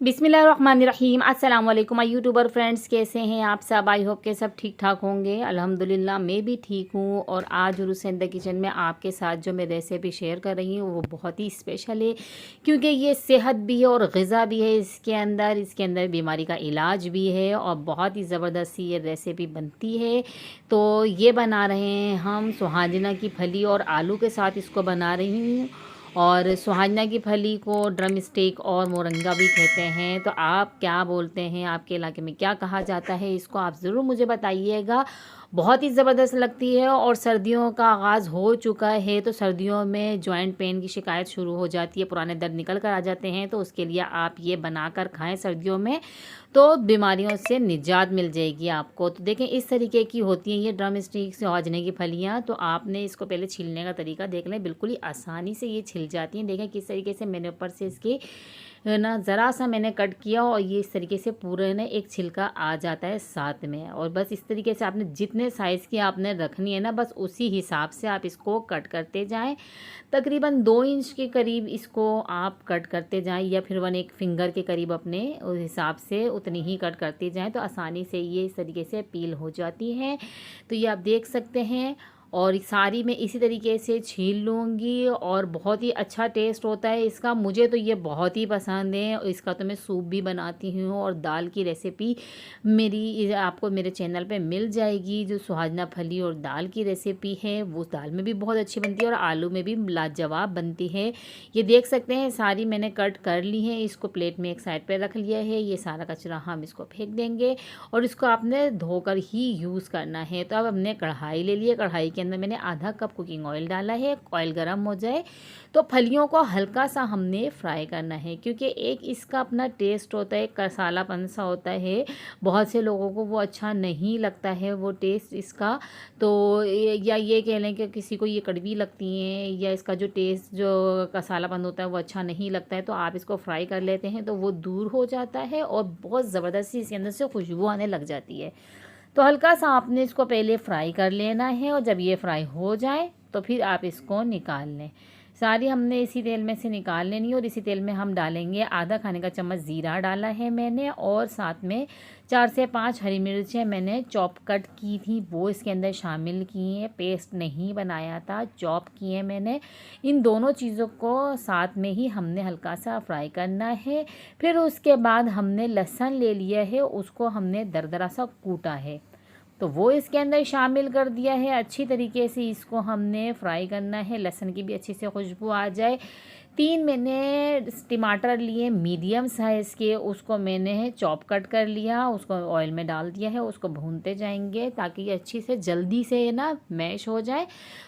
बिस्मिल्लाहिर्रहमानिर्रहीम। अस्सलाम वालेकुम माय यूट्यूबर फ्रेंड्स, कैसे हैं आप सब? आई होप के सब ठीक ठाक होंगे। अल्हम्दुलिल्लाह मैं भी ठीक हूँ। और आज रुसेन द किचन में आपके साथ जो मैं रेसिपी शेयर कर रही हूँ वो बहुत ही स्पेशल है, क्योंकि ये सेहत भी है और ग़िज़ा भी है। इसके अंदर बीमारी का इलाज भी है और बहुत ही ज़बरदस्त सी ये रेसिपी बनती है। तो ये बना रहे हैं हम सुहाजना की फली और आलू के साथ इसको बना रही हूँ। और सुहाजना की फली को ड्रम स्टिक और मोरंगा भी कहते हैं। तो आप क्या बोलते हैं, आपके इलाके में क्या कहा जाता है, इसको आप ज़रूर मुझे बताइएगा। बहुत ही ज़बरदस्त लगती है। और सर्दियों का आगाज़ हो चुका है, तो सर्दियों में जॉइंट पेन की शिकायत शुरू हो जाती है, पुराने दर्द निकल कर आ जाते हैं। तो उसके लिए आप ये बनाकर खाएं सर्दियों में, तो बीमारियों से निजात मिल जाएगी आपको। तो देखें इस तरीके की होती हैं ये ड्रम स्टिक से औजने की फलियाँ। तो आपने इसको पहले छीलने का तरीका देख लें, बिल्कुल ही आसानी से ये छिल जाती हैं। देखें किस तरीके से मैंने ऊपर से इसकी ना ज़रा सा मैंने कट किया और ये इस तरीके से पूरे ना एक छिलका आ जाता है साथ में। और बस इस तरीके से आपने जितने साइज़ की आपने रखनी है ना, बस उसी हिसाब से आप इसको कट करते जाएं। तकरीबन 2 इंच के करीब इसको आप कट करते जाएं, या फिर 1 फिंगर के करीब अपने उस हिसाब से उतनी ही कट करते जाएं। तो आसानी से ये इस तरीके से पील हो जाती है। तो ये आप देख सकते हैं। और सारी मैं इसी तरीके से छील लूँगी और बहुत ही अच्छा टेस्ट होता है इसका। मुझे तो ये बहुत ही पसंद है। और इसका तो मैं सूप भी बनाती हूँ। और दाल की रेसिपी मेरी आपको मेरे चैनल पे मिल जाएगी। जो सुहाजना फली और दाल की रेसिपी है वो दाल में भी बहुत अच्छी बनती है और आलू में भी लाजवाब बनती है। ये देख सकते हैं सारी मैंने कट कर ली है। इसको प्लेट में एक साइड पे रख लिया है। ये सारा कचरा हम इसको फेंक देंगे और इसको आपने धोकर ही यूज़ करना है। तो अब हमने कढ़ाई ले ली है। कढ़ाई के अंदर मैंने आधा कप कुकिंग ऑयल डाला है। ऑयल गर्म हो जाए तो फलियों को हल्का सा हमने फ्राई करना है, क्योंकि एक इसका अपना टेस्ट होता है, कसालापन सा होता है। बहुत से लोगों को वो अच्छा नहीं लगता है वो टेस्ट इसका। तो या ये कह लें कि किसी को ये कड़वी लगती हैं, या इसका जो टेस्ट जो कसालापन होता है वो अच्छा नहीं लगता है, तो आप इसको फ्राई कर लेते हैं तो वो दूर हो जाता है और बहुत ज़बरदस्ती इसके अंदर से खुशबू आने लग जाती है। तो हल्का सा आपने इसको पहले फ्राई कर लेना है और जब ये फ्राई हो जाए तो फिर आप इसको निकाल लें। सारी हमने इसी तेल में से निकाल लेनी है। और इसी तेल में हम डालेंगे आधा खाने का चम्मच ज़ीरा डाला है मैंने, और साथ में 4 से 5 हरी मिर्चें मैंने चॉप कट की थी वो इसके अंदर शामिल की हैं। पेस्ट नहीं बनाया था, चॉप किए मैंने। इन दोनों चीज़ों को साथ में ही हमने हल्का सा फ्राई करना है। फिर उसके बाद हमने लहसुन ले लिया है, उसको हमने दरदरा सा कूटा है, तो वो इसके अंदर शामिल कर दिया है। अच्छी तरीके से इसको हमने फ्राई करना है, लहसुन की भी अच्छी से खुशबू आ जाए। 3 मैंने टमाटर लिए मीडियम साइज़ के, उसको मैंने चॉप कट कर लिया, उसको ऑयल में डाल दिया है। उसको भूनते जाएंगे ताकि ये अच्छी से जल्दी से ना मैश हो जाए।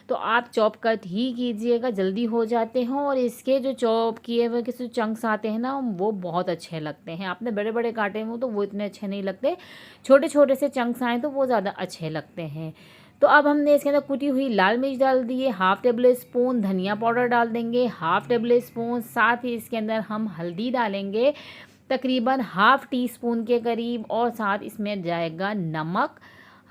तो आप चॉप कट ही कीजिएगा, जल्दी हो जाते हों। और इसके जो चॉप किए हुए के जो चंक्स आते हैं ना, वो बहुत अच्छे लगते हैं। आपने बड़े बड़े काटे हों तो वो इतने अच्छे नहीं लगते, छोटे छोटे से चंक्स आए तो वो ज़्यादा अच्छे लगते हैं। तो अब हमने इसके अंदर कुटी हुई लाल मिर्च डाल दी है, हाफ़ टेबल स्पून धनिया पाउडर डाल देंगे, हाफ़ टेबल स्पून। साथ ही इसके अंदर हम हल्दी डालेंगे तकरीबन हाफ़ टी स्पून के करीब, और साथ इसमें जाएगा नमक।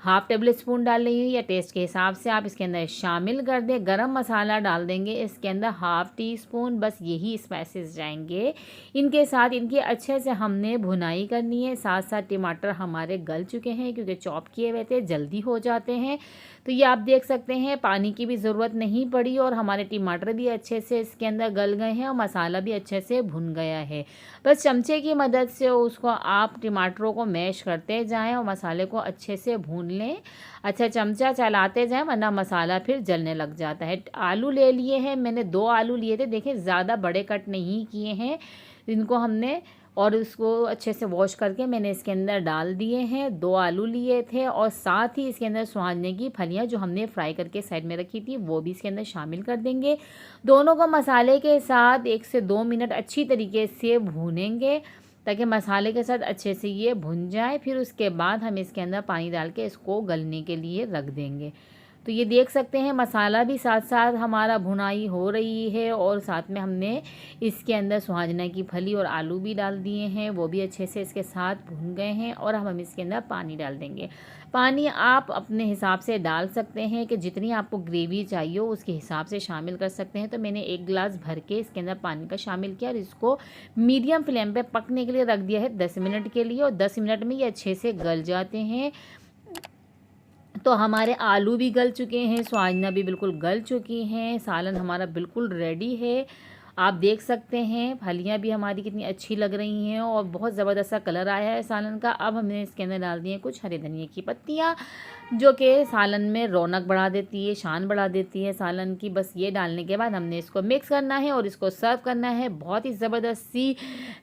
हाफ़ टेबल स्पून डाल रही हूँ, या टेस्ट के हिसाब से आप इसके अंदर शामिल कर दें। गरम मसाला डाल देंगे इसके अंदर हाफ़ टी स्पून, बस यही स्पाइसेस जाएंगे। इनके साथ इनकी अच्छे से हमने भुनाई करनी है। साथ साथ टमाटर हमारे गल चुके हैं, क्योंकि चॉप किए हुए थे, जल्दी हो जाते हैं। तो ये आप देख सकते हैं पानी की भी ज़रूरत नहीं पड़ी, और हमारे टमाटर भी अच्छे से इसके अंदर गल गए हैं और मसाला भी अच्छे से भुन गया है। बस चमचे की मदद से उसको आप टमाटरों को मैश करते जाएं और मसाले को अच्छे से भून लें। अच्छा, चमचा चलाते जाएं, वरना मसाला फिर जलने लग जाता है। आलू ले लिए हैं मैंने, 2 आलू लिए थे। देखिए ज़्यादा बड़े कट नहीं किए हैं इनको हमने। और उसको अच्छे से वॉश करके मैंने इसके अंदर डाल दिए हैं। 2 आलू लिए थे, और साथ ही इसके अंदर सुहाने की फलियां जो हमने फ्राई करके साइड में रखी थी वो भी इसके अंदर शामिल कर देंगे। दोनों को मसाले के साथ 1 से 2 मिनट अच्छी तरीके से भूनेंगे, ताकि मसाले के साथ अच्छे से ये भुन जाए। फिर उसके बाद हम इसके अंदर पानी डाल के इसको गलने के लिए रख देंगे। तो ये देख सकते हैं मसाला भी साथ साथ हमारा भुनाई हो रही है और साथ में हमने इसके अंदर सुहाजना की फली और आलू भी डाल दिए हैं, वो भी अच्छे से इसके साथ भुन गए हैं। और हम इसके अंदर पानी डाल देंगे। पानी आप अपने हिसाब से डाल सकते हैं कि जितनी आपको ग्रेवी चाहिए उसके हिसाब से शामिल कर सकते हैं। तो मैंने 1 गिलास भर के इसके अंदर पानी का शामिल किया और इसको मीडियम फ्लेम पे पकने के लिए रख दिया है 10 मिनट के लिए। और 10 मिनट में ये अच्छे से गल जाते हैं। तो हमारे आलू भी गल चुके हैं, सुहाजना भी बिल्कुल गल चुकी हैं, सालन हमारा बिल्कुल रेडी है। आप देख सकते हैं फलियां भी हमारी कितनी अच्छी लग रही हैं और बहुत ज़बरदस्त सा कलर आया है सालन का। अब हमने इसके अंदर डाल दी हैं कुछ हरे धनिए की पत्तियां, जो कि सालन में रौनक बढ़ा देती है, शान बढ़ा देती है सालन की। बस ये डालने के बाद हमने इसको मिक्स करना है और इसको सर्व करना है। बहुत ही ज़बरदस्त सी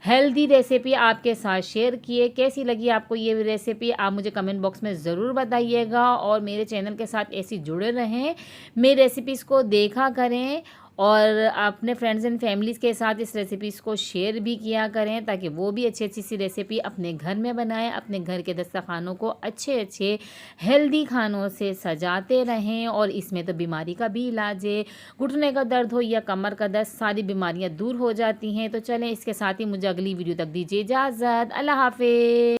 हेल्दी रेसिपी आपके साथ शेयर किए। कैसी लगी आपको ये रेसिपी आप मुझे कमेंट बॉक्स में ज़रूर बताइएगा और मेरे चैनल के साथ ऐसे जुड़े रहें, मेरी रेसिपीज़ को देखा करें और अपने फ्रेंड्स एंड फैमिलीज़ के साथ इस रेसिपीज़ को शेयर भी किया करें ताकि वो भी अच्छी अच्छी सी रेसिपी अपने घर में बनाएं, अपने घर के दस्तरखानों को अच्छे अच्छे हेल्दी खानों से सजाते रहें। और इसमें तो बीमारी का भी इलाज है, घुटने का दर्द हो या कमर का दर्द, सारी बीमारियां दूर हो जाती हैं। तो चलें इसके साथ ही मुझे अगली वीडियो तक दीजिए इजाज़त। अल्लाह हाफिज़।